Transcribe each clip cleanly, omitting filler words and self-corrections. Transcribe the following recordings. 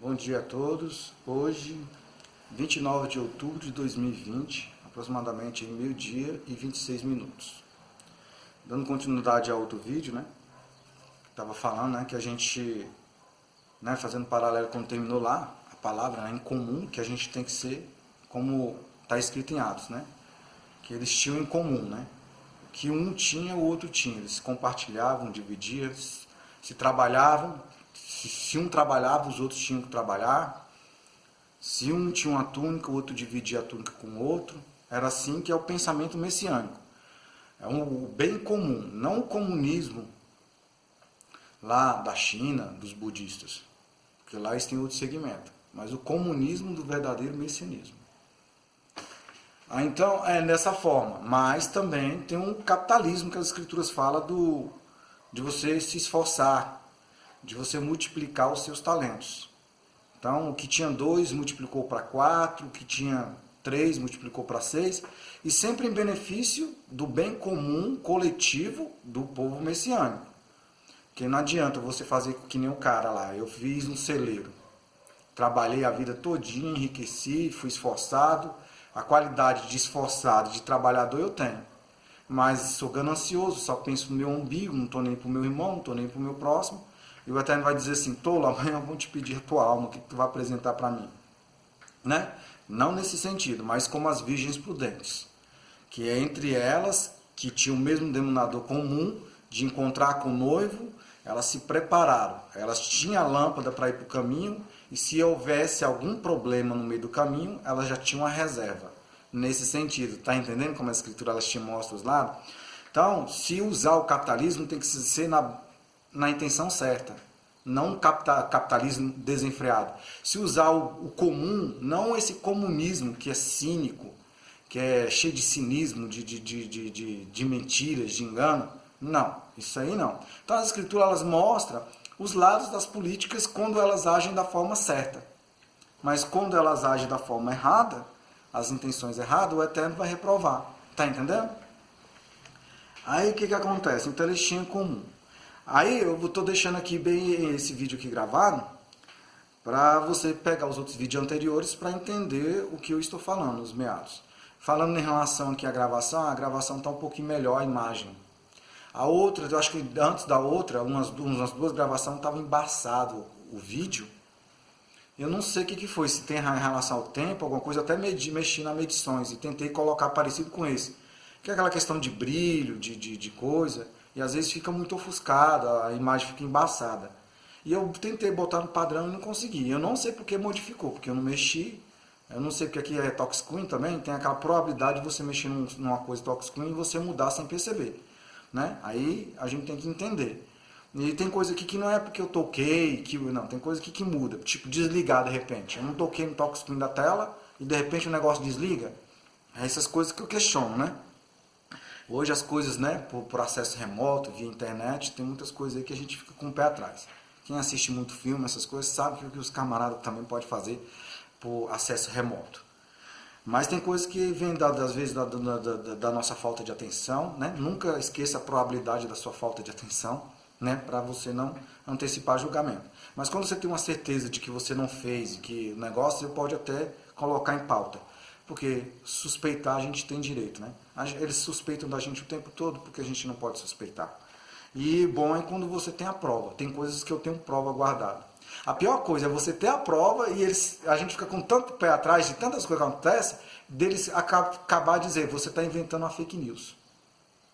Bom dia a todos. Hoje, 29 de outubro de 2020, aproximadamente em meio-dia e 26 minutos. Dando continuidade ao outro vídeo, estava falando, que a gente, fazendo paralelo quando terminou lá, a palavra, em comum, que a gente tem que ser como está escrito em Atos, que eles tinham em comum, que um tinha, o outro tinha. Eles se compartilhavam, dividiam, se trabalhavam. Se um trabalhava, os outros tinham que trabalhar. Se um tinha uma túnica, o outro dividia a túnica com o outro. Era assim que é o pensamento messiânico. É um bem comum, não o comunismo lá da China, dos budistas, porque lá eles têm outro segmento, mas o comunismo do verdadeiro messianismo. Então é dessa forma, mas também tem um capitalismo que as escrituras falam de você se esforçar, de você multiplicar os seus talentos. Então, o que tinha 2 multiplicou para 4, o que tinha 3 multiplicou para 6, e sempre em benefício do bem comum, coletivo, do povo messiânico. Porque não adianta você fazer que nem o cara lá, eu fiz um celeiro, trabalhei a vida todinha, enriqueci, fui esforçado, a qualidade de esforçado, de trabalhador eu tenho, mas sou ganancioso, só penso no meu umbigo, não estou nem para o meu irmão, não estou nem para o meu próximo. E o Eterno vai dizer assim: tolo, amanhã vão te pedir a tua alma, o que tu vai apresentar para mim? Não nesse sentido, mas como as virgens prudentes, que é entre elas, que tinham o mesmo denominador comum, de encontrar com o noivo, elas se prepararam, elas tinham a lâmpada para ir para o caminho, e se houvesse algum problema no meio do caminho, elas já tinham a reserva. Nesse sentido, tá entendendo como a escritura elas te mostra os lados? Então, se usar o capitalismo, tem que ser na intenção certa, não um capitalismo desenfreado. Se usar o comum, não esse comunismo que é cínico, que é cheio de cinismo, de mentiras, de engano, não, isso aí não. Então as escrituras elas mostram os lados das políticas quando elas agem da forma certa, mas quando elas agem da forma errada, as intenções erradas, o Eterno vai reprovar, tá entendendo? Aí o que acontece? Então eles tinham em comum. Aí eu estou deixando aqui bem esse vídeo aqui gravado, para você pegar os outros vídeos anteriores para entender o que eu estou falando, os meados. Falando em relação aqui à gravação, a gravação está um pouquinho melhor, a imagem. A outra, eu acho que antes da outra, umas 2 gravações estava embaçado o vídeo. Eu não sei o que foi, se tem em relação ao tempo, alguma coisa, até mexi nas medições e tentei colocar parecido com esse. Que é aquela questão de brilho, de coisa. E às vezes fica muito ofuscada, a imagem fica embaçada. E eu tentei botar no padrão e não consegui. Eu não sei porque modificou, porque eu não mexi. Eu não sei porque aqui é touchscreen também, tem aquela probabilidade de você mexer numa coisa touchscreen e você mudar sem perceber. Aí a gente tem que entender. E tem coisa aqui que não é porque eu toquei, não, tem coisa aqui que muda. Tipo, desligar de repente. Eu não toquei no touchscreen da tela e de repente o negócio desliga. É essas coisas que eu questiono, Hoje as coisas, por acesso remoto, via internet, tem muitas coisas aí que a gente fica com o pé atrás. Quem assiste muito filme, essas coisas, sabe que os camaradas também podem fazer por acesso remoto. Mas tem coisas que vêm, às vezes, da nossa falta de atenção, Nunca esqueça a probabilidade da sua falta de atenção, para você não antecipar julgamento. Mas quando você tem uma certeza de que você não fez, que o negócio, você pode até colocar em pauta. Porque suspeitar a gente tem direito, Eles suspeitam da gente o tempo todo, porque a gente não pode suspeitar. E bom é quando você tem a prova. Tem coisas que eu tenho prova guardada. A pior coisa é você ter a prova e a gente fica com tanto pé atrás de tantas coisas que acontecem, deles acabar de dizer, você está inventando uma fake news.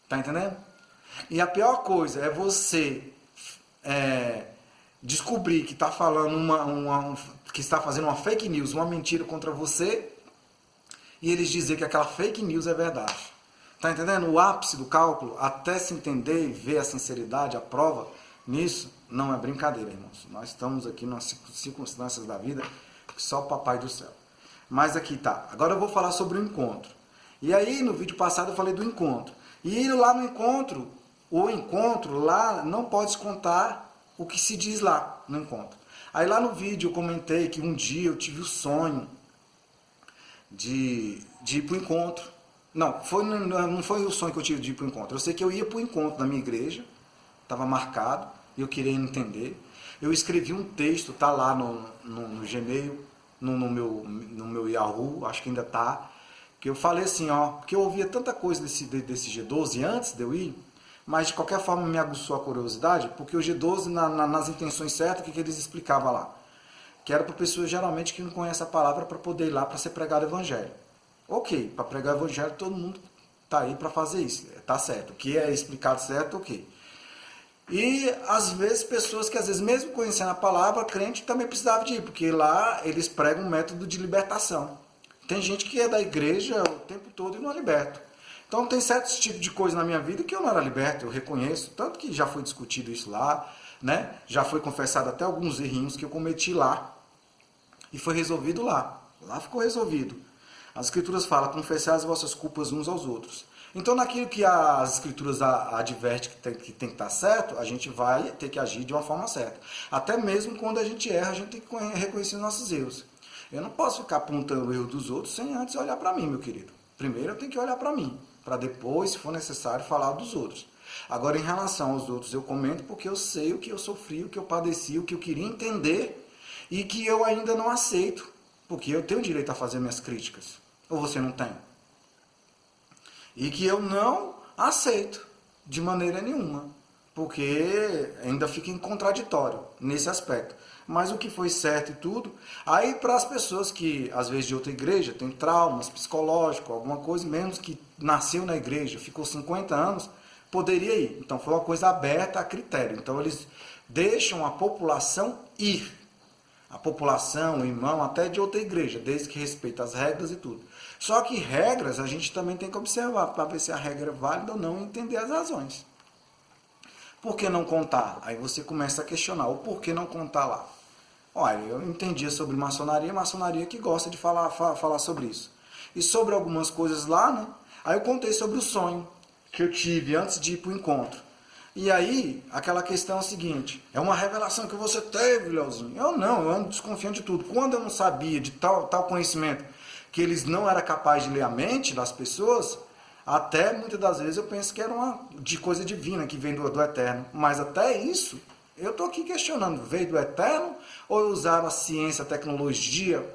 Tá entendendo? E a pior coisa é você descobrir que está falando que está fazendo uma fake news, uma mentira contra você, e eles dizer que aquela fake news é verdade. Tá entendendo? O ápice do cálculo, até se entender e ver a sinceridade, a prova nisso, não é brincadeira, irmãos. Nós estamos aqui nas circunstâncias da vida, só o Papai do Céu. Mas aqui tá. Agora eu vou falar sobre o encontro. E aí, no vídeo passado eu falei do encontro. E lá no encontro, o encontro lá não pode contar o que se diz lá no encontro. Aí lá no vídeo eu comentei que um dia eu tive o sonho de ir para o encontro. Não foi o sonho que eu tive de ir para o encontro. Eu sei que eu ia para o encontro da minha igreja, estava marcado, e eu queria entender. Eu escrevi um texto, tá lá no Gmail, no meu Yahoo, acho que ainda tá, que eu falei assim, ó, porque eu ouvia tanta coisa desse G12 antes de eu ir, mas de qualquer forma me aguçou a curiosidade, porque o G12, nas intenções certas, o que eles explicavam lá? Que era para pessoas geralmente que não conhecem a palavra para poder ir lá para ser pregado o evangelho. Ok, para pregar o evangelho todo mundo tá aí para fazer isso, tá certo. O que é explicado certo, ok. E às vezes pessoas que às vezes mesmo conhecendo a palavra, crente também precisava de ir, porque lá eles pregam um método de libertação. Tem gente que é da igreja o tempo todo e não é liberto. Então tem certos tipos de coisa na minha vida que eu não era liberto, eu reconheço, tanto que já foi discutido isso lá, né? Já foi confessado até alguns errinhos que eu cometi lá e foi resolvido lá. Lá ficou resolvido. As escrituras falam, confessar as vossas culpas uns aos outros. Então, naquilo que as escrituras advertem que tem que estar certo, a gente vai ter que agir de uma forma certa. Até mesmo quando a gente erra, a gente tem que reconhecer nossos erros. Eu não posso ficar apontando o erro dos outros sem antes olhar para mim, meu querido. Primeiro eu tenho que olhar para mim, para depois, se for necessário, falar dos outros. Agora, em relação aos outros, eu comento porque eu sei o que eu sofri, o que eu padeci, o que eu queria entender e que eu ainda não aceito, porque eu tenho direito a fazer minhas críticas. Ou você não tem? E que eu não aceito de maneira nenhuma, porque ainda fica em contraditório nesse aspecto. Mas o que foi certo e tudo, aí para as pessoas que, às vezes de outra igreja, tem traumas psicológicos, alguma coisa, mesmo que nasceu na igreja, ficou 50 anos, poderia ir. Então foi uma coisa aberta a critério. Então eles deixam a população ir. A população, o irmão, até de outra igreja, desde que respeita as regras e tudo. Só que regras a gente também tem que observar para ver se a regra é válida ou não e entender as razões. Por que não contar? Aí você começa a questionar o porquê não contar lá. Olha, eu entendia sobre maçonaria que gosta de falar sobre isso. E sobre algumas coisas lá, né? Aí eu contei sobre o sonho que eu tive antes de ir para o encontro. E aí, aquela questão é a seguinte, é uma revelação que você teve, Leozinho. Eu não, eu ando desconfiando de tudo. Quando eu não sabia de tal conhecimento que eles não eram capazes de ler a mente das pessoas, até muitas das vezes eu penso que era uma de coisa divina que vem do Eterno. Mas até isso, eu estou aqui questionando, veio do Eterno ou usaram a ciência, a tecnologia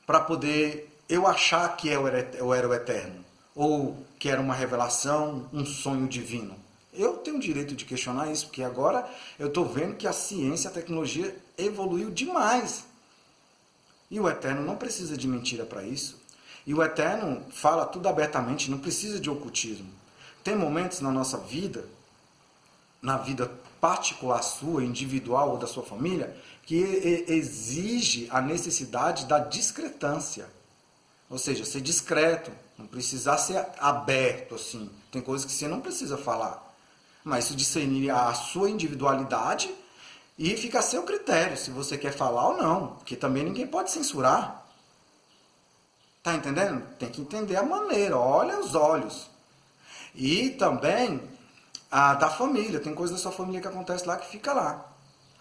para poder eu achar que eu era o Eterno? Ou que era uma revelação, um sonho divino? Eu tenho o direito de questionar isso, porque agora eu estou vendo que a ciência, a tecnologia evoluiu demais. E o Eterno não precisa de mentira para isso. E o Eterno fala tudo abertamente, não precisa de ocultismo. Tem momentos na nossa vida, na vida particular sua, individual ou da sua família, que exige a necessidade da discretância. Ou seja, ser discreto, não precisar ser aberto assim. Tem coisas que você não precisa falar. Mas isso discernir a sua individualidade e fica a seu critério, se você quer falar ou não. Porque também ninguém pode censurar. Tá entendendo? Tem que entender a maneira, olha os olhos. E também a da família, tem coisa da sua família que acontece lá que fica lá.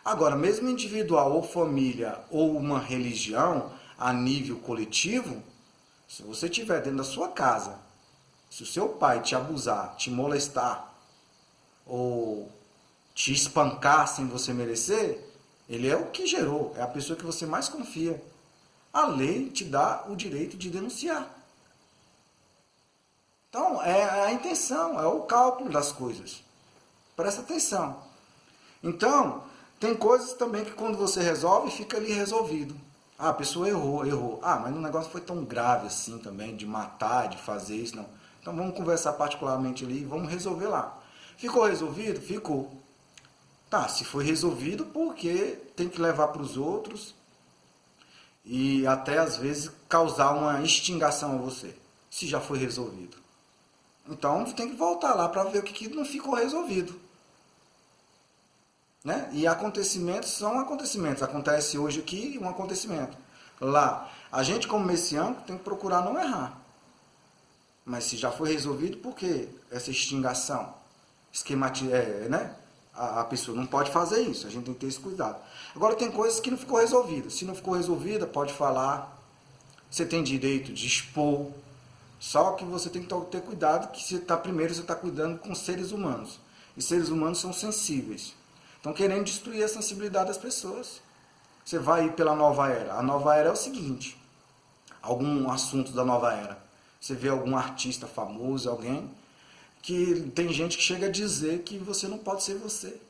Agora, mesmo individual ou família ou uma religião a nível coletivo, se você estiver dentro da sua casa, se o seu pai te abusar, te molestar ou te espancar sem você merecer, ele é o que gerou, é a pessoa que você mais confia. A lei te dá o direito de denunciar. Então, é a intenção, é o cálculo das coisas. Presta atenção. Então, tem coisas também que quando você resolve, fica ali resolvido. Ah, a pessoa errou. Ah, mas o negócio foi tão grave assim também, de matar, de fazer isso, não. Então vamos conversar particularmente ali e vamos resolver lá. Ficou resolvido? Ficou. Tá, se foi resolvido, porque tem que levar para os outros e até às vezes causar uma extingação a você, se já foi resolvido. Então tem que voltar lá para ver o que não ficou resolvido. Né? E acontecimentos são acontecimentos. Acontece hoje aqui um acontecimento. Lá, a gente como messiânico tem que procurar não errar. Mas se já foi resolvido, por que essa extingação? Né? A pessoa não pode fazer isso, a gente tem que ter esse cuidado. Agora tem coisas que não ficou resolvida. Se não ficou resolvida, pode falar. Você tem direito de expor. Só que você tem que ter cuidado que primeiro você está cuidando com seres humanos. E seres humanos são sensíveis. Estão querendo destruir a sensibilidade das pessoas. Você vai ir pela nova era. A nova era é o seguinte, algum assunto da nova era. Você vê algum artista famoso, alguém, que tem gente que chega a dizer que você não pode ser você.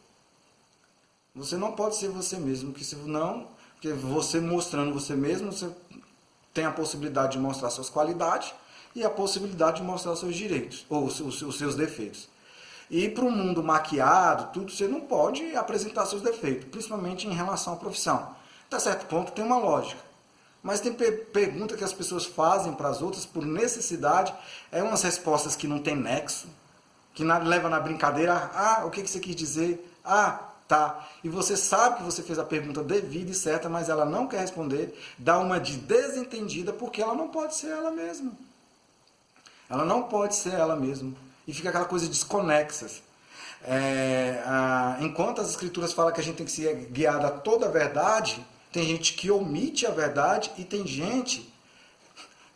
Você não pode ser você mesmo, porque você mostrando você mesmo, você tem a possibilidade de mostrar suas qualidades e a possibilidade de mostrar seus direitos, ou os seus defeitos. E para um mundo maquiado, tudo, você não pode apresentar seus defeitos, principalmente em relação à profissão. Até certo ponto tem uma lógica. Mas tem pergunta que as pessoas fazem para as outras por necessidade, umas respostas que não tem nexo, que leva na brincadeira, o que você quis dizer? Tá. E você sabe que você fez a pergunta devida e certa, mas ela não quer responder, dá uma de desentendida, porque ela não pode ser ela mesma. Ela não pode ser ela mesma. E fica aquela coisa desconexa. Enquanto as escrituras falam que a gente tem que ser guiado a toda a verdade, tem gente que omite a verdade e tem gente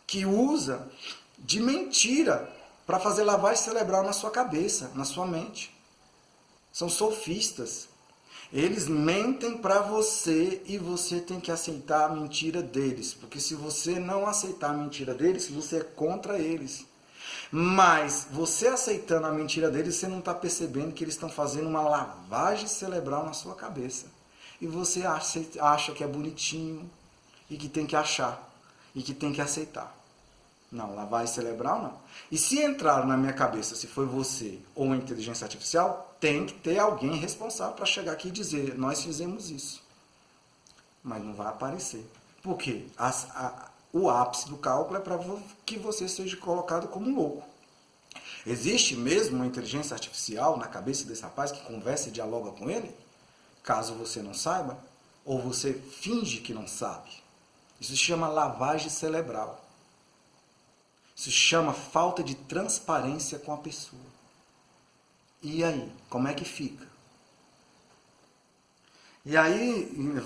que usa de mentira para fazer lavagem cerebral na sua cabeça, na sua mente. São sofistas. Eles mentem para você e você tem que aceitar a mentira deles. Porque se você não aceitar a mentira deles, você é contra eles. Mas você aceitando a mentira deles, você não está percebendo que eles estão fazendo uma lavagem cerebral na sua cabeça. E você acha que é bonitinho e que tem que achar e que tem que aceitar. Não, lavagem cerebral não. E se entrar na minha cabeça, se foi você ou a inteligência artificial, tem que ter alguém responsável para chegar aqui e dizer, nós fizemos isso. Mas não vai aparecer. Por quê? O ápice do cálculo é para que você seja colocado como louco. Existe mesmo uma inteligência artificial na cabeça desse rapaz que conversa e dialoga com ele? Caso você não saiba, ou você finge que não sabe. Isso se chama lavagem cerebral. Isso se chama falta de transparência com a pessoa. E aí, como é que fica? E aí,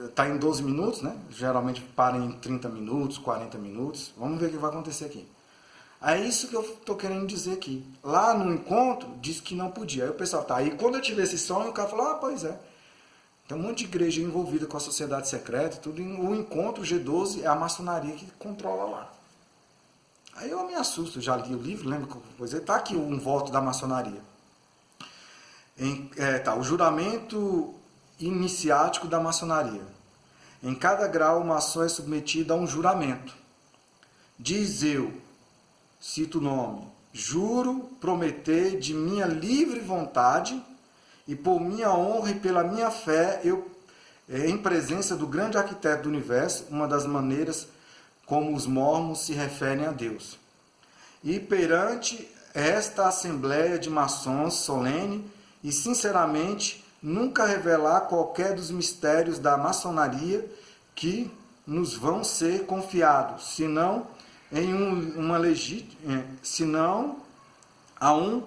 está em 12 minutos, né? Geralmente para em 30 minutos, 40 minutos. Vamos ver o que vai acontecer aqui. É isso que eu estou querendo dizer aqui. Lá no encontro, disse que não podia. Aí o pessoal tá. Aí quando eu tive esse sonho, o cara falou, pois é. Tem um monte de igreja envolvida com a sociedade secreta, tudo. O encontro G12 é a maçonaria que controla lá. Aí eu me assusto, já li o livro, lembra que eu vou dizer? Está aqui um voto da maçonaria. O juramento iniciático da maçonaria. Em cada grau, o maçom é submetido a um juramento. Diz eu, cito o nome, juro prometer de minha livre vontade e por minha honra e pela minha fé, em presença do grande arquiteto do universo, uma das maneiras como os mormons se referem a Deus. E perante esta assembleia de maçons solene e sinceramente nunca revelar qualquer dos mistérios da maçonaria que nos vão ser confiados, senão a um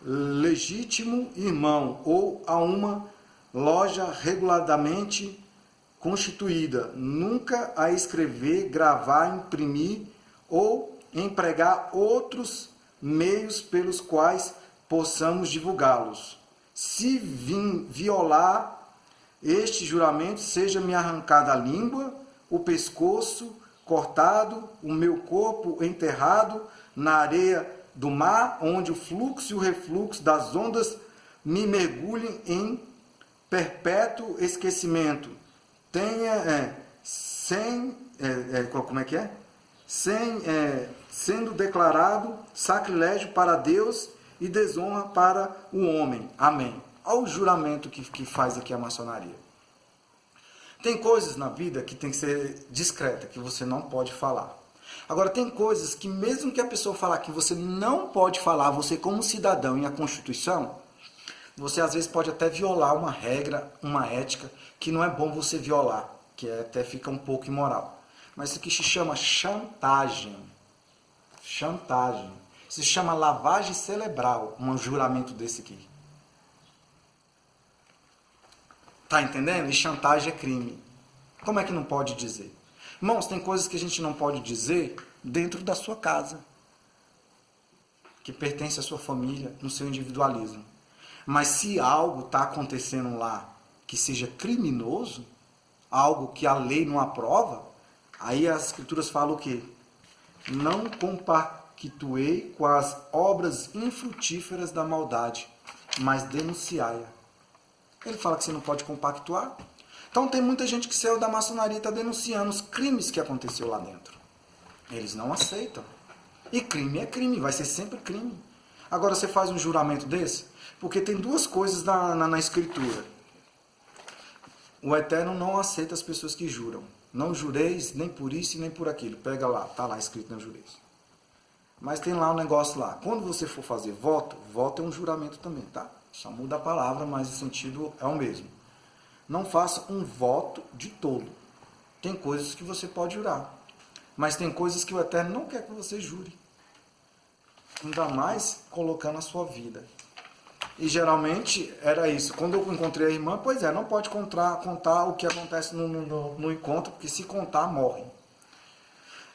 legítimo irmão ou a uma loja regularmente constituída, nunca a escrever, gravar, imprimir ou empregar outros meios pelos quais possamos divulgá-los. Se violar este juramento, seja-me arrancada a língua, o pescoço cortado, o meu corpo enterrado na areia do mar, onde o fluxo e o refluxo das ondas me mergulhem em perpétuo esquecimento. Sendo declarado sacrilégio para Deus e desonra para o homem. Amém. Olha o juramento que faz aqui a maçonaria. Tem coisas na vida que tem que ser discreta, que você não pode falar. Agora, tem coisas que mesmo que a pessoa falar que você não pode falar, você como cidadão e a Constituição, você às vezes pode até violar uma regra, uma ética, que não é bom você violar, que até fica um pouco imoral. Mas isso aqui se chama chantagem. Chantagem. Isso se chama lavagem cerebral, um juramento desse aqui. Tá entendendo? E chantagem é crime. Como é que não pode dizer? Irmãos, tem coisas que a gente não pode dizer dentro da sua casa, que pertence à sua família, no seu individualismo. Mas se algo está acontecendo lá que seja criminoso, algo que a lei não aprova, aí as escrituras falam o quê? Não compactuei com as obras infrutíferas da maldade, mas denunciai-a. Ele fala que você não pode compactuar. Então tem muita gente que saiu da maçonaria e está denunciando os crimes que aconteceu lá dentro. Eles não aceitam. E crime é crime, vai ser sempre crime. Agora você faz um juramento desse? Porque tem duas coisas na escritura. O Eterno não aceita as pessoas que juram. Não jureis nem por isso e nem por aquilo. Pega lá, está lá escrito não jureis. Mas tem lá um negócio lá. Quando você for fazer voto, voto é um juramento também, tá? Só muda a palavra, mas o sentido é o mesmo. Não faça um voto de tolo. Tem coisas que você pode jurar. Mas tem coisas que o Eterno não quer que você jure. Ainda mais colocando a sua vida. E geralmente era isso. Quando eu encontrei a irmã, pois é, não pode contar o que acontece no encontro, porque se contar, morre.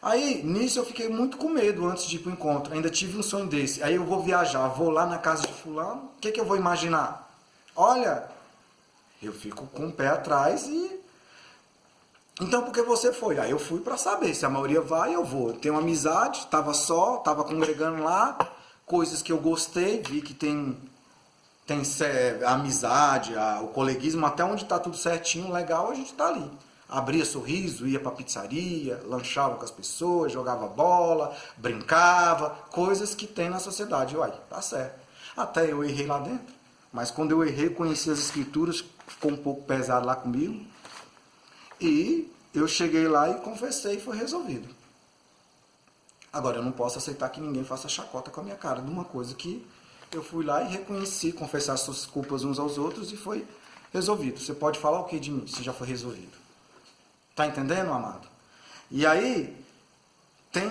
Aí, nisso eu fiquei muito com medo antes de ir para o encontro. Ainda tive um sonho desse. Aí eu vou viajar, vou lá na casa de fulano, o que eu vou imaginar? Olha, eu fico com o pé atrás e... Então, por que você foi? Aí eu fui para saber. Se a maioria vai, eu vou. Eu tenho amizade, estava congregando lá, coisas que eu gostei, vi que tem a amizade, o coleguismo, até onde está tudo certinho, legal, a gente está ali. Abria sorriso, ia para pizzaria, lanchava com as pessoas, jogava bola, brincava, coisas que tem na sociedade. Uai, tá certo. Até eu errei lá dentro. Mas quando eu errei, conheci as escrituras, ficou um pouco pesado lá comigo. E eu cheguei lá e confessei e foi resolvido. Agora, eu não posso aceitar que ninguém faça chacota com a minha cara de uma coisa que eu fui lá e reconheci, confessar suas culpas uns aos outros e foi resolvido. Você pode falar o que de mim, se já foi resolvido? Tá entendendo, amado? E aí, tem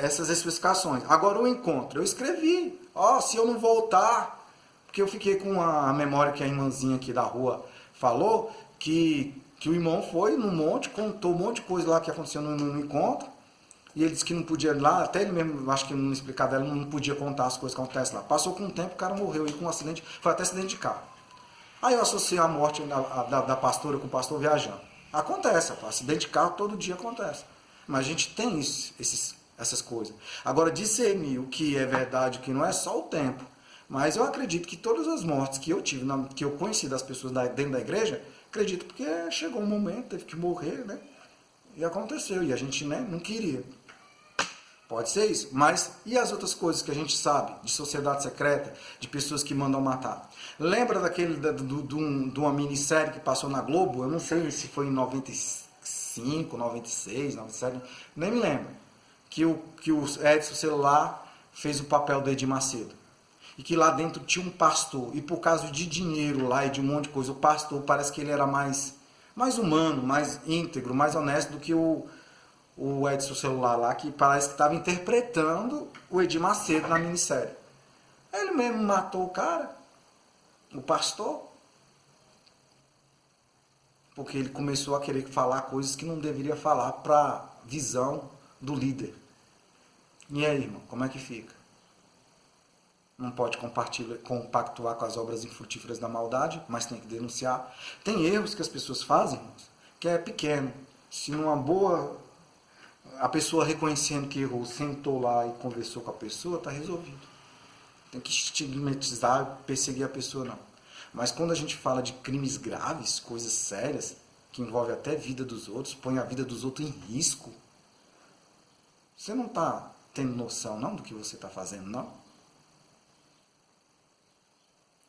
essas especificações. Agora, o encontro. Eu escrevi. Se eu não voltar... Porque eu fiquei com a memória que a irmãzinha aqui da rua falou, que o irmão foi no monte, contou um monte de coisa lá que aconteceu no encontro. E ele disse que não podia ir lá, até ele mesmo, acho que não explicava dela, não podia contar as coisas que acontecem lá. Passou com um tempo, o cara morreu aí com um acidente, foi até acidente de carro. Aí eu associei a morte da pastora com o pastor viajando. Acontece, acidente de carro todo dia acontece. Mas a gente tem essas coisas. Agora, discernir o que é verdade e o que não é só o tempo. Mas eu acredito que todas as mortes que eu tive, que eu conheci das pessoas dentro da igreja, acredito porque chegou um momento, teve que morrer, né? E aconteceu, e a gente, né, não queria. Pode ser isso, mas e as outras coisas que a gente sabe, de sociedade secreta, de pessoas que mandam matar? Lembra de uma minissérie que passou na Globo? Eu não sei se foi em 95, 96, 97, nem me lembro. Que o Edson Celular fez o papel do Edir Macedo. E que lá dentro tinha um pastor, e por causa de dinheiro lá e de um monte de coisa, o pastor parece que ele era mais humano, mais íntegro, mais honesto do que o Edson Celular lá, que parece que estava interpretando o Edir Macedo na minissérie. Ele mesmo matou o cara, o pastor, porque ele começou a querer falar coisas que não deveria falar para a visão do líder. E aí, irmão, como é que fica? Não pode compactuar com as obras infrutíferas da maldade, mas tem que denunciar. Tem erros que as pessoas fazem, irmãos, que é pequeno. Se numa boa... A pessoa reconhecendo que errou, sentou lá e conversou com a pessoa, está resolvido. Tem que estigmatizar, perseguir a pessoa, não. Mas quando a gente fala de crimes graves, coisas sérias, que envolvem até a vida dos outros, põe a vida dos outros em risco, você não está tendo noção, não, do que você está fazendo, não?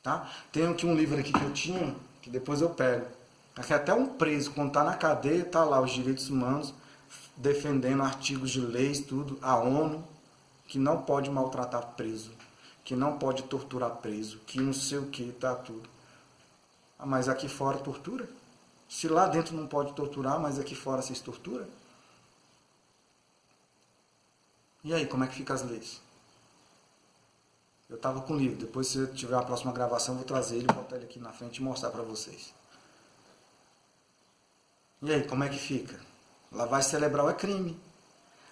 Tá? Tem aqui um livro aqui que eu tinha, que depois eu pego. Aqui até um preso, quando está na cadeia, está lá os direitos humanos, defendendo artigos de leis, tudo, a ONU, que não pode maltratar preso, que não pode torturar preso, que não sei o que, tá tudo. Mas aqui fora tortura? Se lá dentro não pode torturar, mas aqui fora vocês torturam? E aí, como é que ficam as leis? Eu estava com o livro, depois se eu tiver a próxima gravação, eu vou trazer ele, botar ele aqui na frente e mostrar para vocês. E aí, como é que fica? Lavar cerebral é crime.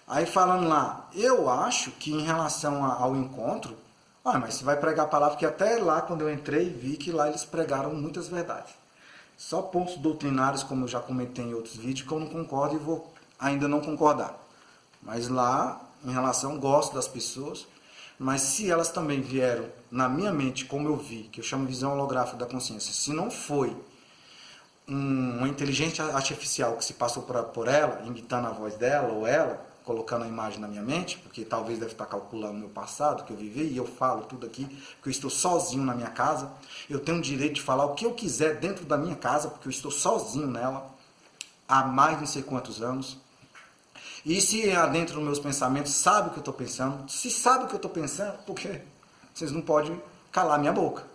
Aí falando lá, eu acho que em relação ao encontro, Ah, mas você vai pregar a palavra, que até lá, quando eu entrei, vi que lá eles pregaram muitas verdades. Só pontos doutrinários, como eu já comentei em outros vídeos, que eu não concordo e vou ainda não concordar. Mas lá, em relação, gosto das pessoas, mas se elas também vieram na minha mente, como eu vi, que eu chamo visão holográfica da consciência, se não foi uma inteligência artificial que se passou por ela, imitando a voz dela ou ela, colocando a imagem na minha mente, porque talvez deve estar calculando o meu passado, que eu vivi, e eu falo tudo aqui, porque eu estou sozinho na minha casa, eu tenho o direito de falar o que eu quiser dentro da minha casa, porque eu estou sozinho nela, há mais de não sei quantos anos. E se dentro dos meus pensamentos sabe o que eu estou pensando, se sabe o que eu estou pensando, por quê? Vocês não podem calar minha boca.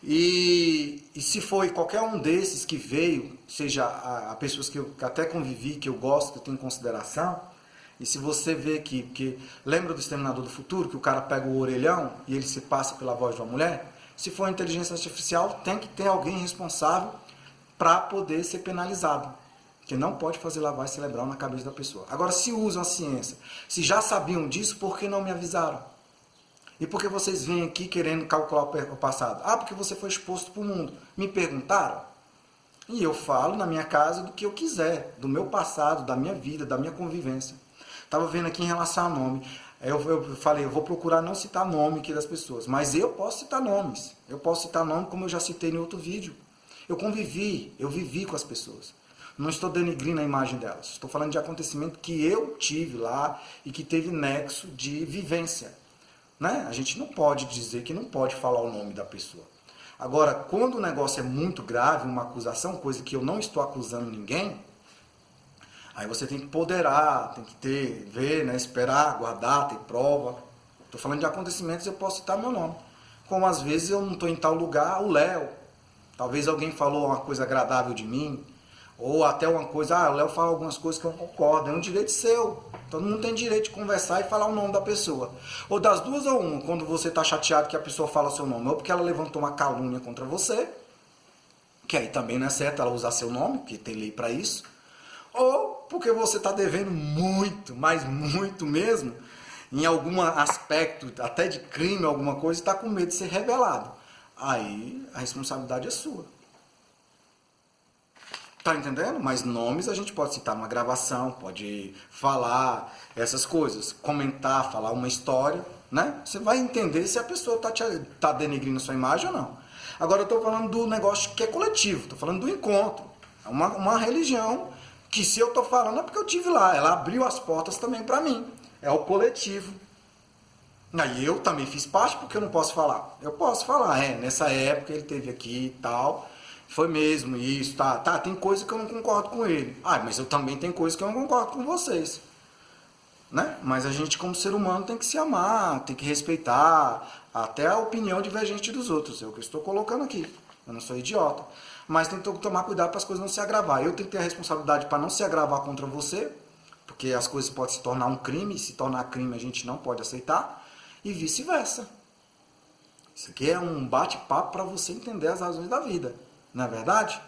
E se foi qualquer um desses que veio, seja a pessoas que eu até convivi, que eu gosto, que eu tenho em consideração, e se você vê que lembra do Exterminador do Futuro, que o cara pega o orelhão e ele se passa pela voz de uma mulher, se for inteligência artificial, tem que ter alguém responsável para poder ser penalizado. Porque não pode fazer lavagem cerebral na cabeça da pessoa. Agora, se usam a ciência, se já sabiam disso, por que não me avisaram? E por que vocês vêm aqui querendo calcular o passado? Ah, porque você foi exposto para o mundo. Me perguntaram? E eu falo na minha casa do que eu quiser, do meu passado, da minha vida, da minha convivência. Estava vendo aqui em relação a nome. Eu falei, eu vou procurar não citar nome aqui das pessoas, mas eu posso citar nomes. Eu posso citar nome como eu já citei em outro vídeo. Eu vivi com as pessoas. Não estou denigrindo a imagem delas. Estou falando de acontecimento que eu tive lá e que teve nexo de vivência. Né? A gente não pode dizer que não pode falar o nome da pessoa. Agora, quando o negócio é muito grave, uma acusação, coisa que eu não estou acusando ninguém, aí você tem que ponderar, tem que ver, né, esperar, guardar, ter prova. Estou falando de acontecimentos, eu posso citar meu nome. Como às vezes eu não estou em tal lugar, o Léo. Talvez alguém falou uma coisa agradável de mim, ou até uma coisa, o Léo fala algumas coisas que eu não concordo, é um direito seu. Todo mundo tem direito de conversar e falar o nome da pessoa. Ou das duas ou uma, quando você está chateado que a pessoa fala seu nome, ou porque ela levantou uma calúnia contra você, que aí também não é certo ela usar seu nome, porque tem lei para isso, ou porque você está devendo muito, mas muito mesmo, em algum aspecto, até de crime, alguma coisa, e está com medo de ser revelado. Aí a responsabilidade é sua. Tá entendendo? Mas nomes a gente pode citar numa gravação, pode falar essas coisas, comentar, falar uma história, né? Você vai entender se a pessoa tá denegrindo a sua imagem ou não. Agora eu estou falando do negócio que é coletivo, estou falando do encontro. É uma religião que se eu estou falando é porque eu tive lá, ela abriu as portas também para mim. É o coletivo. Aí eu também fiz parte porque eu não posso falar. Eu posso falar, nessa época ele teve aqui e tal. Foi mesmo isso, tá, tem coisa que eu não concordo com ele. Ah, mas eu também tenho coisa que eu não concordo com vocês. Né? Mas a gente como ser humano tem que se amar, tem que respeitar até a opinião divergente dos outros. É o que eu estou colocando aqui. Eu não sou idiota. Mas tem que tomar cuidado para as coisas não se agravar. Eu tenho que ter a responsabilidade para não se agravar contra você, porque as coisas podem se tornar um crime, e se tornar crime a gente não pode aceitar, e vice-versa. Isso aqui é um bate-papo para você entender as razões da vida. Não é verdade?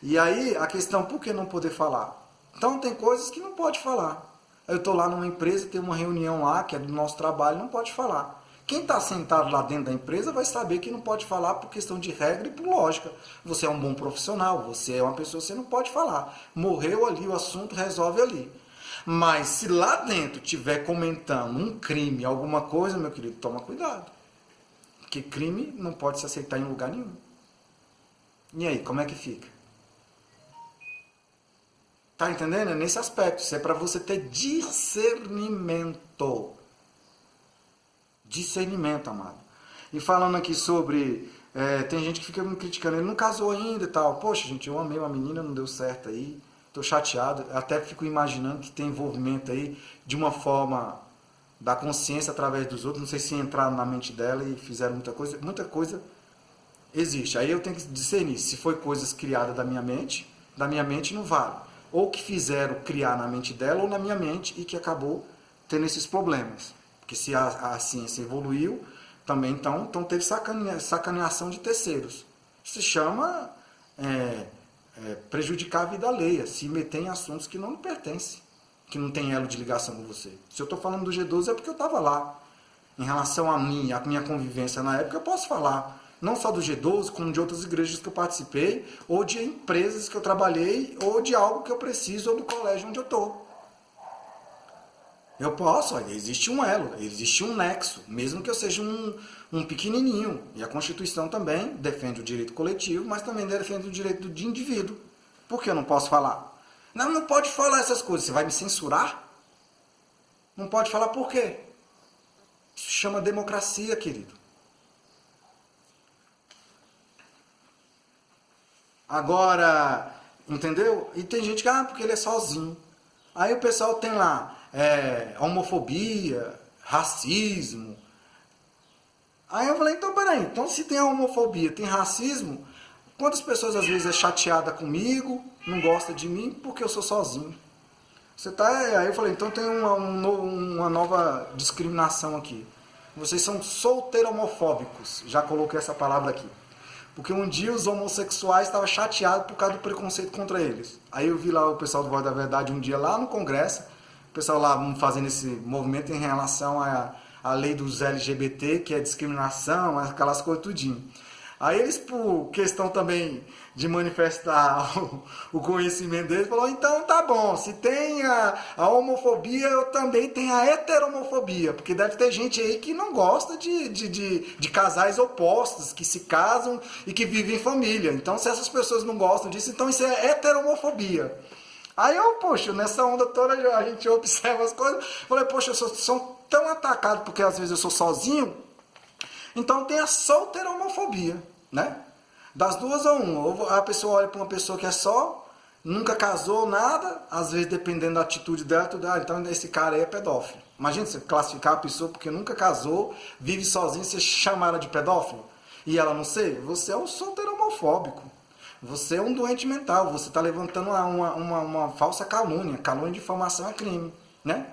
E aí, a questão, por que não poder falar? Então, tem coisas que não pode falar. Eu estou lá numa empresa, tem uma reunião lá, que é do nosso trabalho, não pode falar. Quem está sentado lá dentro da empresa vai saber que não pode falar por questão de regra e por lógica. Você é um bom profissional, você é uma pessoa, você não pode falar. Morreu ali, o assunto resolve ali. Mas se lá dentro tiver comentando um crime, alguma coisa, meu querido, toma cuidado. Porque crime não pode se aceitar em lugar nenhum. E aí, como é que fica? Tá entendendo? É nesse aspecto. Isso é para você ter discernimento. Discernimento, amado. E falando aqui sobre... tem gente que fica me criticando. Ele não casou ainda e tal. Poxa, gente, eu amei uma menina, não deu certo aí. Tô chateado. Até fico imaginando que tem envolvimento aí de uma forma da consciência através dos outros. Não sei se entraram na mente dela e fizeram muita coisa. Muita coisa... existe. Aí eu tenho que discernir se foi coisas criadas da minha mente não vale. Ou que fizeram criar na mente dela ou na minha mente e que acabou tendo esses problemas. Porque se a ciência evoluiu, também então teve sacaneação de terceiros. Isso se chama prejudicar a vida alheia, se meter em assuntos que não lhe pertencem, que não tem elo de ligação com você. Se eu estou falando do G12 é porque eu estava lá. em relação a mim, a minha convivência na época, eu posso falar. Não só do G12, como de outras igrejas que eu participei, ou de empresas que eu trabalhei, ou de algo que eu preciso, ou do colégio onde eu estou. Eu posso, olha, existe um elo, existe um nexo, mesmo que eu seja um pequenininho. E a Constituição também defende o direito coletivo, mas também defende o direito de indivíduo. Por que eu não posso falar? Não, não pode falar essas coisas. Você vai me censurar? Não pode falar por quê? Isso chama democracia, querido. Agora, entendeu? E tem gente que, porque ele é sozinho. Aí o pessoal tem lá homofobia, racismo. Aí eu falei, então peraí, então se tem a homofobia, tem racismo, quantas pessoas às vezes é chateada comigo, não gosta de mim, porque eu sou sozinho? Aí eu falei, então tem uma nova discriminação aqui. Vocês são solteiromofóbicos, já coloquei essa palavra aqui. Porque um dia os homossexuais estavam chateados por causa do preconceito contra eles. Aí eu vi lá o pessoal do Voz da Verdade um dia lá no Congresso, o pessoal lá fazendo esse movimento em relação à lei dos LGBT, que é discriminação, aquelas coisas tudinho. Aí eles, por questão também de manifestar o conhecimento deles, falaram, então tá bom, se tem a homofobia, eu também tenho a heteromofobia, porque deve ter gente aí que não gosta de casais opostos, que se casam e que vivem em família. Então, se essas pessoas não gostam disso, então isso é heteromofobia. Aí eu, poxa, nessa onda toda a gente observa as coisas, falei, poxa, eu sou tão atacado porque às vezes eu sou sozinho. Então tem a solteiromofobia, né? Das duas a uma. Ou a pessoa olha para uma pessoa que é só, nunca casou, nada, às vezes dependendo da atitude dela, tudo, então esse cara aí é pedófilo. Imagina você classificar a pessoa porque nunca casou, vive sozinha, você chama ela de pedófilo? E ela não sei? Você é um solteiromofóbico. Você é um doente mental, você está levantando uma falsa calúnia. Calúnia de difamação é crime, né?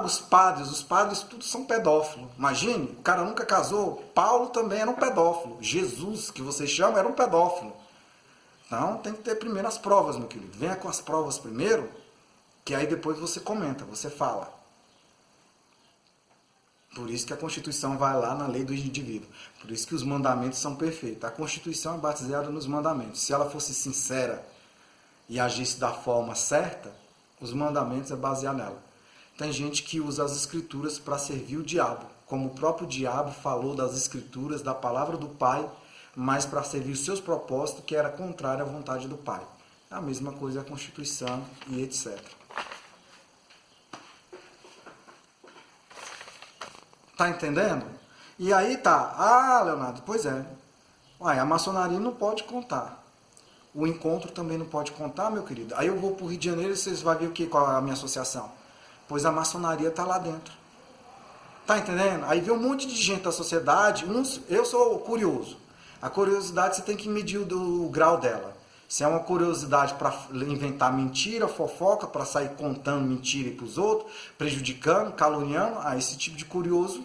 Os padres tudo são pedófilos. Imagine, o cara nunca casou. Paulo também era um pedófilo. Jesus, que vocês chamam, era um pedófilo. Então tem que ter primeiro as provas, meu querido. Venha com as provas primeiro, que aí depois você comenta, você fala. Por isso que a Constituição vai lá na lei do indivíduo. Por isso que os mandamentos são perfeitos. A Constituição é baseada nos mandamentos. Se ela fosse sincera e agisse da forma certa, os mandamentos é baseado nela. Tem gente que usa as escrituras para servir o diabo, como o próprio diabo falou das escrituras, da palavra do Pai, mas para servir os seus propósitos, que era contrário à vontade do Pai. A mesma coisa a Constituição e etc. Tá entendendo? E aí tá, Leonardo, pois é. A maçonaria não pode contar. O encontro também não pode contar, meu querido. Aí eu vou para o Rio de Janeiro e vocês vão ver qual é a minha associação. Pois a maçonaria está lá dentro. Tá entendendo? Aí vem um monte de gente da sociedade. Eu sou curioso. A curiosidade você tem que medir o grau dela. Se é uma curiosidade para inventar mentira, fofoca, para sair contando mentira para os outros, prejudicando, caluniando, esse tipo de curioso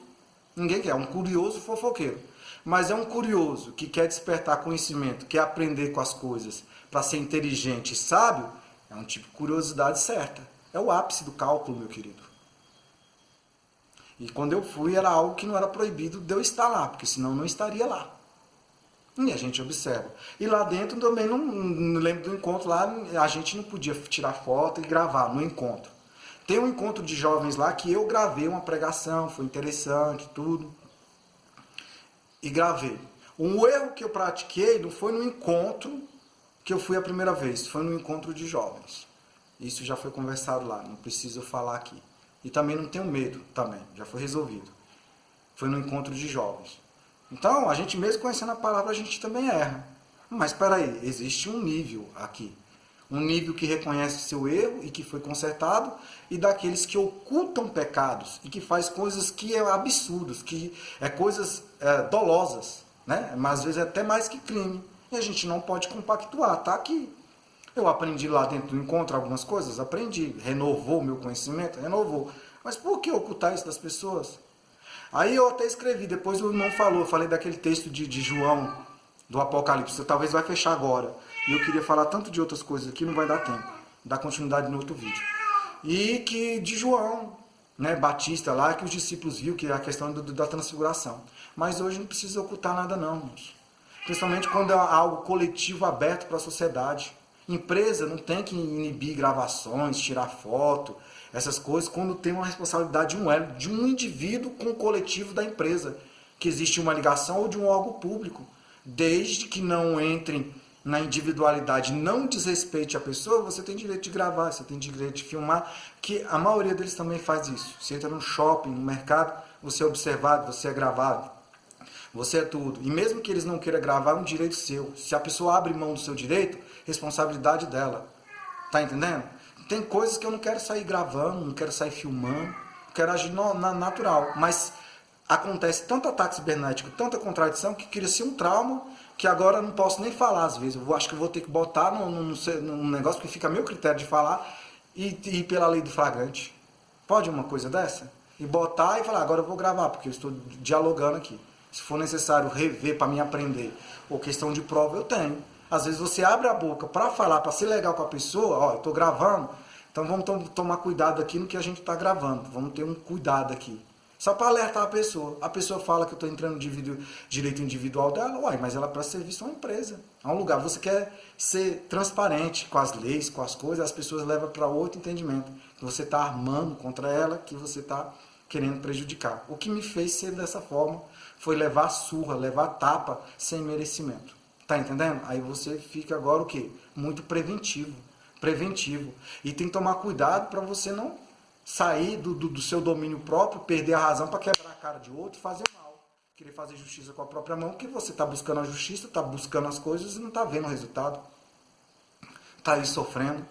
ninguém quer. É um curioso fofoqueiro. Mas é um curioso que quer despertar conhecimento, quer aprender com as coisas, para ser inteligente e sábio, é um tipo de curiosidade certa. É o ápice do cálculo, meu querido. E quando eu fui, era algo que não era proibido de eu estar lá, porque senão eu não estaria lá. E a gente observa. E lá dentro também, não lembro do encontro lá, a gente não podia tirar foto e gravar no encontro. Tem um encontro de jovens lá que eu gravei uma pregação, foi interessante, tudo. E gravei. Um erro que eu pratiquei não foi no encontro que eu fui a primeira vez, foi no encontro de jovens. Isso já foi conversado lá, não preciso falar aqui. E também não tenho medo, também, já foi resolvido. Foi no encontro de jovens. Então, a gente mesmo conhecendo a palavra, a gente também erra. Mas espera aí, existe um nível aqui. Um nível que reconhece o seu erro e que foi consertado, e daqueles que ocultam pecados e que faz coisas que é absurdas, que é coisas dolosas, né? Mas às vezes é até mais que crime. E a gente não pode compactuar, tá aqui. Eu aprendi lá dentro do encontro algumas coisas, aprendi, renovou o meu conhecimento, renovou. Mas por que ocultar isso das pessoas? Aí eu até escrevi, depois o irmão falou, eu falei daquele texto de João, do Apocalipse, talvez vai fechar agora. E eu queria falar tanto de outras coisas aqui, não vai dar tempo. Dar continuidade no outro vídeo. E que de João, né, Batista lá, que os discípulos viu, que é a questão da transfiguração. Mas hoje não precisa ocultar nada não, irmãos. Principalmente quando é algo coletivo aberto para a sociedade. Empresa não tem que inibir gravações, tirar foto, essas coisas, quando tem uma responsabilidade de um indivíduo com o coletivo da empresa, que existe uma ligação ou de um órgão público. Desde que não entrem na individualidade, não desrespeite a pessoa, você tem direito de gravar, você tem direito de filmar, que a maioria deles também faz isso. Você entra no shopping, no mercado, você é observado, você é gravado, você é tudo. E mesmo que eles não queiram gravar, é um direito seu. Se a pessoa abre mão do seu direito, responsabilidade dela. Tá entendendo? Tem coisas que eu não quero sair gravando, não quero sair filmando, quero agir natural. Mas acontece tanto ataque cibernético, tanta contradição, que cria-se um trauma que agora eu não posso nem falar às vezes. Acho que eu vou ter que botar num negócio que fica a meu critério de falar e ir pela lei do flagrante. Pode uma coisa dessa? E botar e falar, agora eu vou gravar, porque eu estou dialogando aqui. Se for necessário rever para mim aprender, ou questão de prova, eu tenho. Às vezes você abre a boca para falar, para ser legal com a pessoa, ó, eu estou gravando, então vamos tomar cuidado aqui no que a gente está gravando, vamos ter um cuidado aqui. Só para alertar a pessoa. A pessoa fala que eu estou entrando no direito individual dela, uai, mas ela presta serviço a uma empresa, a um lugar. Você quer ser transparente com as leis, com as coisas, as pessoas levam para outro entendimento. Que você está armando contra ela, que você está querendo prejudicar. O que me fez ser dessa forma foi levar surra, levar tapa sem merecimento. Tá entendendo? Aí você fica agora o quê? Muito preventivo. Preventivo. E tem que tomar cuidado para você não sair do seu domínio próprio, perder a razão para quebrar a cara de outro e fazer mal. Querer fazer justiça com a própria mão, porque você está buscando a justiça, está buscando as coisas e não está vendo o resultado. Está aí sofrendo.